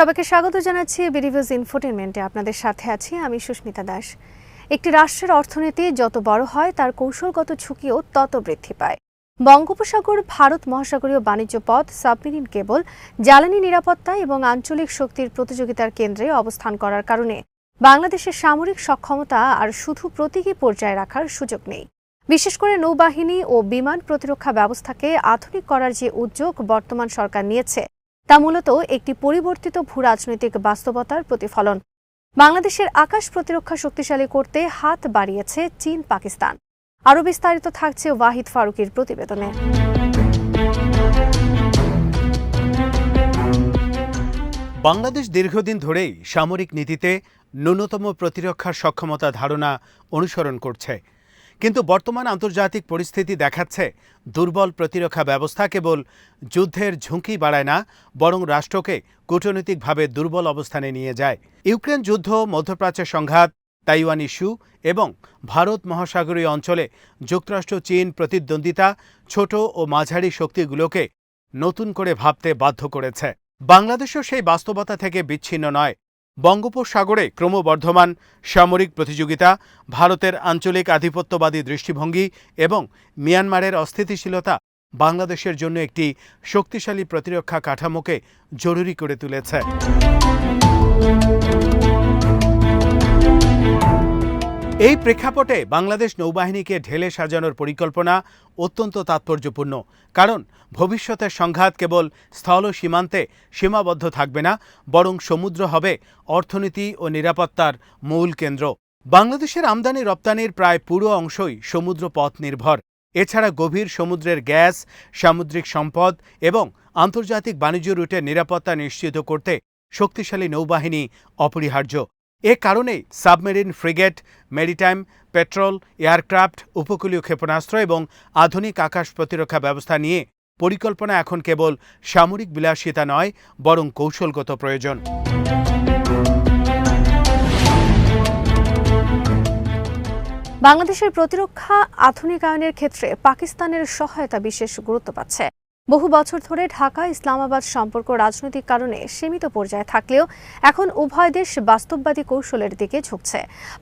সবাইকে স্বাগত জানাচ্ছি বিডিভিউজ ইনফোটেইনমেন্টে। আপনাদের সাথে আছি আমি সুস্মিতা দাস। একটি রাষ্ট্রের অর্থনীতি যত বড় হয় তার কৌশলগত ঝুঁকিও তত বৃদ্ধি পায়। বঙ্গোপসাগর, ভারত মহাসাগরীয় বাণিজ্য পথ, সাবমেরিন কেবল, জ্বালানি নিরাপত্তা এবং আঞ্চলিক শক্তির প্রতিযোগিতার কেন্দ্রে অবস্থান করার কারণে বাংলাদেশের সামরিক সক্ষমতা আর শুধু প্রতীকী পর্যায়ে রাখার সুযোগ নেই। বিশেষ করে নৌবাহিনী ও বিমান প্রতিরক্ষা ব্যবস্থাকে আধুনিক করার যে উদ্যোগ বর্তমান সরকার নিয়েছে তা মূলত একটি পরিবর্তিত ভূরাজনৈতিক বাস্তবতার প্রতিফলন। বাংলাদেশের আকাশ প্রতিরক্ষা শক্তিশালী করতে হাত বাড়িয়েছে চীন, পাকিস্তান। আরও বিস্তারিত থাকছে ওয়াহিদ ফারুকীর প্রতিবেদনে। বাংলাদেশ দীর্ঘদিন ধরেই সামরিক নীতিতে ন্যূনতম প্রতিরক্ষার সক্ষমতা ধারণা অনুসরণ করছে, কিন্তু বর্তমান আন্তর্জাতিক পরিস্থিতি দেখাচ্ছে দুর্বল প্রতিরক্ষা ব্যবস্থা কেবল যুদ্ধের ঝুঁকি বাড়ায় না, বরং রাষ্ট্রকে কূটনৈতিকভাবে দুর্বল অবস্থানে নিয়ে যায়। ইউক্রেন যুদ্ধ, মধ্যপ্রাচ্যের সংঘাত, তাইওয়ান ইস্যু এবং ভারত মহাসাগরীয় অঞ্চলে যুক্তরাষ্ট্র চীন প্রতিদ্বন্দ্বিতা ছোট ও মাঝারি শক্তিগুলোকে নতুন করে ভাবতে বাধ্য করেছে। বাংলাদেশও সেই বাস্তবতা থেকে বিচ্ছিন্ন নয়। বঙ্গোপসাগরে ক্রমবর্ধমান সামরিক প্রতিযোগিতা, ভারতের আঞ্চলিক আধিপত্যবাদী দৃষ্টিভঙ্গি এবং মিয়ানমারের অস্থিতিশীলতা বাংলাদেশের জন্য একটি শক্তিশালী প্রতিরক্ষা কাঠামোকে জরুরি করে তুলেছে। এই প্রেক্ষাপটে বাংলাদেশ নৌবাহিনীকে ঢেলে সাজানোর পরিকল্পনা অত্যন্ত তাৎপর্যপূর্ণ, কারণ ভবিষ্যতের সংঘাত কেবল স্থল সীমান্তে সীমাবদ্ধ থাকবে না, বরং সমুদ্র হবে অর্থনীতি ও নিরাপত্তার মূল কেন্দ্র। বাংলাদেশের আমদানি রপ্তানির প্রায় পুরো অংশই সমুদ্র পথ নির্ভর। এছাড়া গভীর সমুদ্রের গ্যাস, সামুদ্রিক সম্পদ এবং আন্তর্জাতিক বাণিজ্য রুটের নিরাপত্তা নিশ্চিত করতে শক্তিশালী নৌবাহিনী অপরিহার্য। এ কারণেই submarine, frigate, maritime patrol, aircraft, উপকূলীয় ক্ষেপণাস্ত্র এবং আধুনিক আকাশ প্রতিরক্ষা ব্যবস্থা নিয়ে পরিকল্পনা এখন কেবল সামরিক বিলাসিতা নয়, বরং কৌশলগত প্রয়োজন। বাংলাদেশের প্রতিরক্ষা আধুনিকায়নের ক্ষেত্রে পাকিস্তানের সহায়তা বিশেষ গুরুত্ব পাচ্ছে। বহু বছর ধরে ঢাকা ইসলামাবাদ সম্পর্ক রাজনৈতিক কারণে সীমিত পর্যায়ে থাকলেও এখন উভয় দেশ বাস্তববাদী কৌশলের দিকে ঝুঁকছে।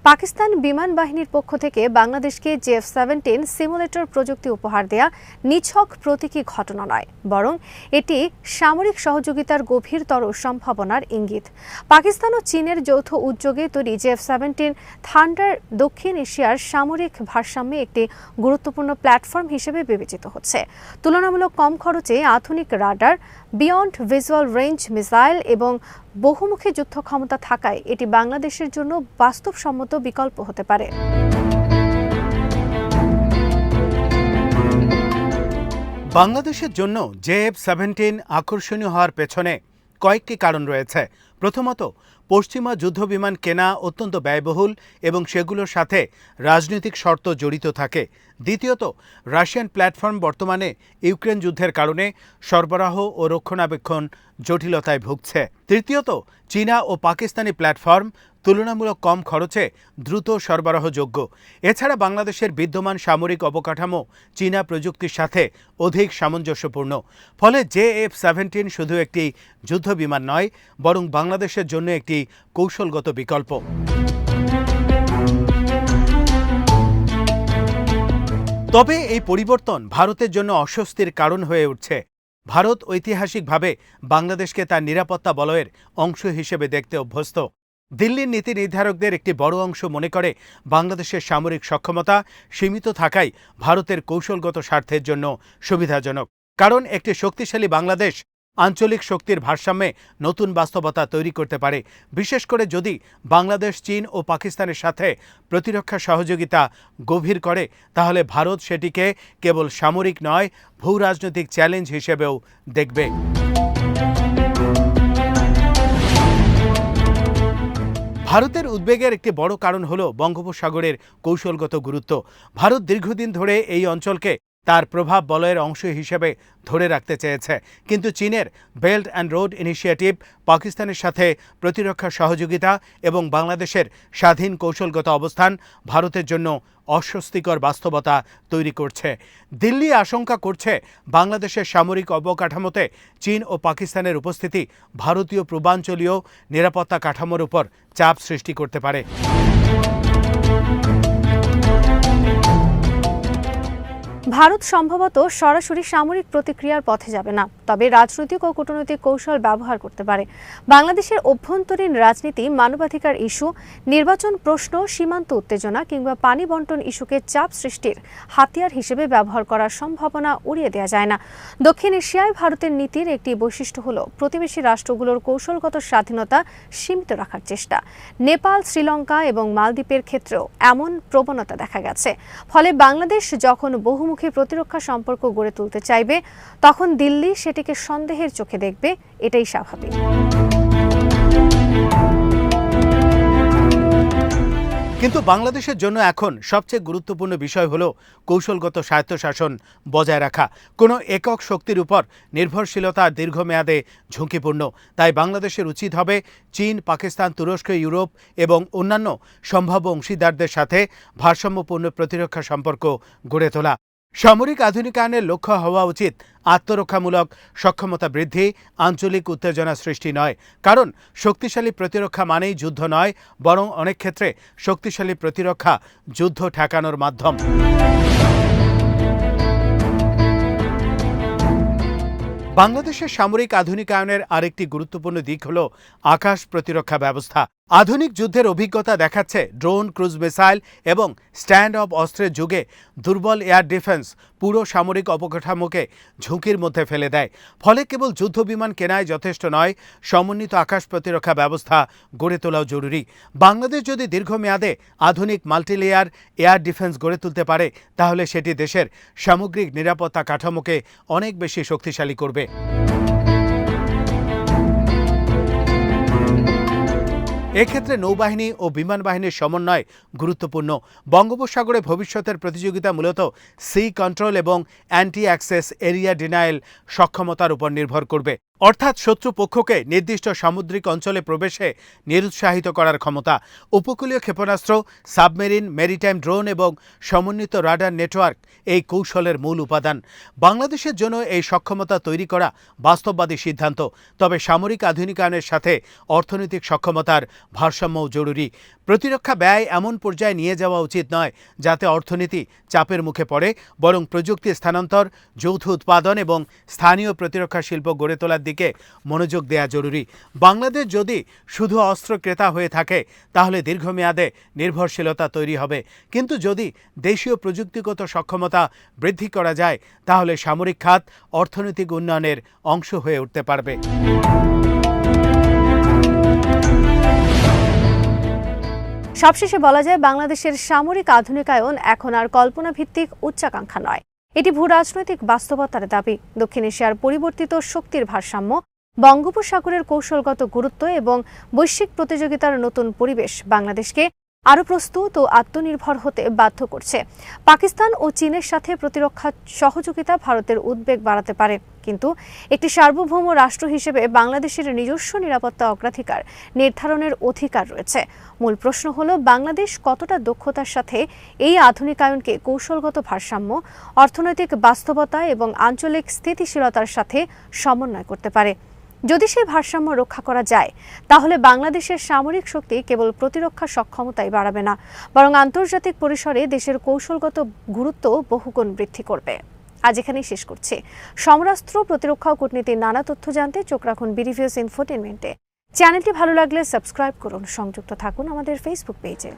পাকিস্তান বিমান বাহিনীর পক্ষ থেকে বাংলাদেশকে JF-17 সিমুলেটর প্রযুক্তি উপহার দেয়া নিছক প্রতীকী ঘটনা নয়, বরং এটি সামরিক সহযোগিতার গভীরতর সম্ভাবনার ইঙ্গিত। পাকিস্তান ও চীনের যৌথ উদ্যোগে তৈরি JF-17 থান্ডার দক্ষিণ এশিয়ার সামরিক ভারসাম্যে একটি গুরুত্বপূর্ণ প্ল্যাটফর্ম হিসেবে বিবেচিত হচ্ছে। তুলনামূলক কম খরচে আধুনিক radar, beyond visual range missile এবং বহুমুখী যুদ্ধ ক্ষমতা থাকায় এটি বাংলাদেশের জন্য বাস্তবসম্মত বিকল্প হতে পারে। বাংলাদেশের জন্য JF-17 আকর্ষণীয় হওয়ার পেছনে কয়েকটি কারণ রয়েছে। প্রথমত, পশ্চিমা যুদ্ধবিমান কেনা অত্যন্ত ব্যয়বহুল এবং সেগুলোর সাথে রাজনৈতিক শর্ত জড়িত থাকে। দ্বিতীয়ত, রাশিয়ান প্ল্যাটফর্ম বর্তমানে ইউক্রেন যুদ্ধের কারণে সরবরাহ ও রক্ষণাবেক্ষণ জটিলতায় ভুগছে। তৃতীয়ত, চীনা ও পাকিস্তানি প্ল্যাটফর্ম তুলনামূলক কম খরচে দ্রুত সরবরাহযোগ্য। এছাড়া বাংলাদেশের বিদ্যমান সামরিক অবকাঠামো চীনা প্রযুক্তির সাথে অধিক সামঞ্জস্যপূর্ণ। ফলে JF-17 শুধু একটি যুদ্ধবিমান নয়, বরং বাংলাদেশের জন্য একটি কৌশলগত বিকল্প। তবে এই পরিবর্তন ভারতের জন্য অস্বস্তির কারণ হয়ে উঠছে। ভারত ঐতিহাসিকভাবে বাংলাদেশকে তার নিরাপত্তা বলয়ের অংশ হিসেবে দেখতে অভ্যস্ত। দিল্লির নীতি নির্ধারকদের একটি বড় অংশ মনে করে বাংলাদেশের সামরিক সক্ষমতা সীমিত থাকাই ভারতের কৌশলগত স্বার্থের জন্য সুবিধাজনক। কারণ একটি শক্তিশালী বাংলাদেশ আঞ্চলিক শক্তির ভারসাম্যে নতুন বাস্তবতা তৈরি করতে পারে। বিশেষ করে যদি বাংলাদেশ চীন ও পাকিস্তানের সাথে প্রতিরক্ষা সহযোগিতা গভীর করে, তাহলে ভারত সেটিকে কেবল সামরিক নয়, ভূ রাজনৈতিক চ্যালেঞ্জ হিসেবেও দেখবে। ভারতের উদ্বেগের একটি বড় কারণ হল বঙ্গোপসাগরের কৌশলগত গুরুত্ব। ভারত দীর্ঘদিন ধরে এই অঞ্চলকে তার প্রভাব বলয়ের অংশ হিসেবে ধরে রাখতে চেয়েছে। কিন্তু চীনের বেল্ট অ্যান্ড রোড ইনিশিয়েটিভ পাকিস্তানের সাথে প্রতিরক্ষা সহযোগিতা এবং বাংলাদেশের স্বাধীন কৌশলগত অবস্থান ভারতের জন্য অস্বস্তিকর বাস্তবতা তৈরি করছে। দিল্লি আশঙ্কা করছে বাংলাদেশের সামরিক অবকাঠামোতে চীন ও পাকিস্তানের উপস্থিতি ভারতীয় পূর্বাঞ্চলীয় নিরাপত্তা কাঠামোর উপর চাপ সৃষ্টি করতে পারে। ভারত সম্ভবত সরাসরি সামরিক প্রতিক্রিয়ার পথে যাবে না, তবে রাজনৈতিক ও কূটনৈতিক কৌশল ব্যবহার করতে পারে। বাংলাদেশের অভ্যন্তরীণ রাজনীতি, মানবাধিকার ইস্যু, নির্বাচন প্রশ্ন, সীমান্ত উত্তেজনা কিংবা পানি বন্টন ইস্যুকে চাপ সৃষ্টির হাতিয়ার হিসেবে ব্যবহার করার সম্ভাবনা উড়িয়ে দেওয়া যায় না। দক্ষিণ এশিয়ায় ভারতের নীতির একটি বৈশিষ্ট্য হল প্রতিবেশী রাষ্ট্রগুলোর কৌশলগত স্বাধীনতা সীমিত রাখার চেষ্টা। নেপাল, শ্রীলঙ্কা এবং মালদ্বীপের ক্ষেত্রেও এমন প্রবণতা দেখা গেছে। ফলে বাংলাদেশ যখন বহুমুখী প্রতিরক্ষা সম্পর্ক গড়ে তুলতে চাইবে, তখন দিল্লি সেটিকে সন্দেহের চোখে দেখবে, এটাই স্বাভাবিক। কিন্তু বাংলাদেশের জন্য এখন সবচেয়ে গুরুত্বপূর্ণ বিষয় হলো কৌশলগত স্বায়ত্তশাসন বজায় রাখা। কোনো একক শক্তির উপর নির্ভরশীলতা দীর্ঘমেয়াদে ঝুঁকিপূর্ণ। তাই বাংলাদেশের উচিত হবে চীন, পাকিস্তান, তুরস্ক, ইউরোপ এবং অন্যান্য সম্ভাব্য অংশীদারদের সাথে ভারসাম্যপূর্ণ প্রতিরক্ষা সম্পর্ক গড়ে তোলা। সামরিক আধুনিকায়নের লক্ষ্য হওয়া উচিত আত্মরক্ষামূলক সক্ষমতা বৃদ্ধি, আঞ্চলিক উত্তেজনা সৃষ্টি নয়। কারণ শক্তিশালী প্রতিরক্ষা মানেই যুদ্ধ নয়, বরং অনেক ক্ষেত্রে শক্তিশালী প্রতিরক্ষা যুদ্ধ ঠেকানোর মাধ্যম। বাংলাদেশের সামরিক আধুনিকায়নের আরেকটি গুরুত্বপূর্ণ দিক হল আকাশ প্রতিরক্ষা ব্যবস্থা। আধুনিক যুদ্ধের অভিজ্ঞতা দেখাচ্ছে ড্রোন, ক্রুজ মিসাইল এবং স্ট্যান্ড অফ অস্ত্রের যুগে দুর্বল এয়ার ডিফেন্স পুরো সামরিক অবকাঠামোকে ঝুঁকির মধ্যে ফেলে দেয়। ফলে কেবল যুদ্ধবিমান কেনাই যথেষ্ট নয়, সমন্বিত আকাশ প্রতিরক্ষা ব্যবস্থা গড়ে তোলাও জরুরি। বাংলাদেশ যদি দীর্ঘমেয়াদে আধুনিক মাল্টিলেয়ার এয়ার ডিফেন্স গড়ে তুলতে পারে, তাহলে সেটি দেশের সামগ্রিক নিরাপত্তা কাঠামোকে অনেক বেশি শক্তিশালী করবে। এক্ষেত্রে নৌবাহিনী ও বিমান বাহিনীর সমন্বয় গুরুত্বপূর্ণ। বঙ্গোপসাগরে ভবিষ্যতের প্রতিযোগিতা মূলত সি কন্ট্রোল এবং অ্যান্টি অ্যাক্সেস এরিয়া ডিনায়েল সক্ষমতার উপর নির্ভর করবে, অর্থাৎ শত্রুপক্ষকে নির্দিষ্ট সামুদ্রিক অঞ্চলে প্রবেশে নিরুৎসাহিত করার ক্ষমতা। উপকূলীয় ক্ষেপণাস্ত্র, সাবমেরিন, মেরিটাইম ড্রোন এবং সমন্বিত রাডার নেটওয়ার্ক এই কৌশলের মূল উপাদান। বাংলাদেশের জন্য এই সক্ষমতা তৈরি করা বাস্তববাদী সিদ্ধান্ত। তবে সামরিক আধুনিকায়নের সাথে অর্থনৈতিক সক্ষমতার ভারসাম্যও জরুরি। প্রতিরক্ষা ব্যয় এমন পর্যায়ে নিয়ে যাওয়া উচিত নয় যাতে অর্থনীতি চাপের মুখে পড়ে, বরং প্রযুক্তি স্থানান্তর, যৌথ উৎপাদন এবং স্থানীয় প্রতিরক্ষা শিল্প গড়ে তোলার দিকে মনোযোগ দেওয়া জরুরি। বাংলাদেশ যদি শুধু অস্ত্র ক্রেতা হয়ে থাকে, তাহলে দীর্ঘমেয়াদে নির্ভরশীলতা তৈরি হবে। কিন্তু যদি দেশীয় প্রযুক্তিগত সক্ষমতা বৃদ্ধি করা যায়, তাহলে সামরিক খাত অর্থনৈতিক উন্নয়নের অংশ হয়ে উঠতে পারবে। সবশেষে বলা যায়, বাংলাদেশের সামরিক আধুনিকায়ন এখন আর কল্পনা ভিত্তিক উচ্চাকাঙ্ক্ষা নয়, এটি ভূরাজনৈতিক বাস্তবতার দাবি। দক্ষিণ এশিয়ার পরিবর্তিত শক্তির ভারসাম্য, বঙ্গোপসাগরের কৌশলগত গুরুত্ব এবং বৈশ্বিক প্রতিযোগিতার নতুন পরিবেশ বাংলাদেশকে আরও প্রস্তুত ও আত্মনির্ভর হতে বাধ্য করছে। পাকিস্তান ও চীনের সাথে প্রতিরক্ষা সহযোগিতা ভারতের উদ্বেগ বাড়াতে পারে, কিন্তু একটি সার্বভৌম রাষ্ট্র হিসেবে বাংলাদেশের নিজস্ব নিরাপত্তা অগ্রাধিকার নির্ধারণের অধিকার রয়েছে। মূল প্রশ্ন হলো, বাংলাদেশ কতটা দক্ষতার সাথে এই আধুনিকায়নকে কৌশলগত ভারসাম্য, অর্থনৈতিক বাস্তবতা এবং আঞ্চলিক স্থিতিশীলতার সাথে সমন্বয় করতে পারে। যদি সেই ভারসাম্য রক্ষা করা যায়, তাহলে বাংলাদেশের সামরিক শক্তি কেবল প্রতিরক্ষা সক্ষমতাই বাড়াবে না, বরং আন্তর্জাতিক পরিসরে দেশের কৌশলগত গুরুত্ব বহুগুণ বৃদ্ধি করবে। আজ এখানেই শেষ করছি। সমরাস্ত্র, প্রতিরক্ষা ও কূটনীতির নানা তথ্য জানতে চোখ রাখুন বিডিভিউস ইনফোটেইনমেন্টে। চ্যানেলটি ভালো লাগলে সাবস্ক্রাইব করুন, সংযুক্ত থাকুন আমাদের ফেসবুক পেজে।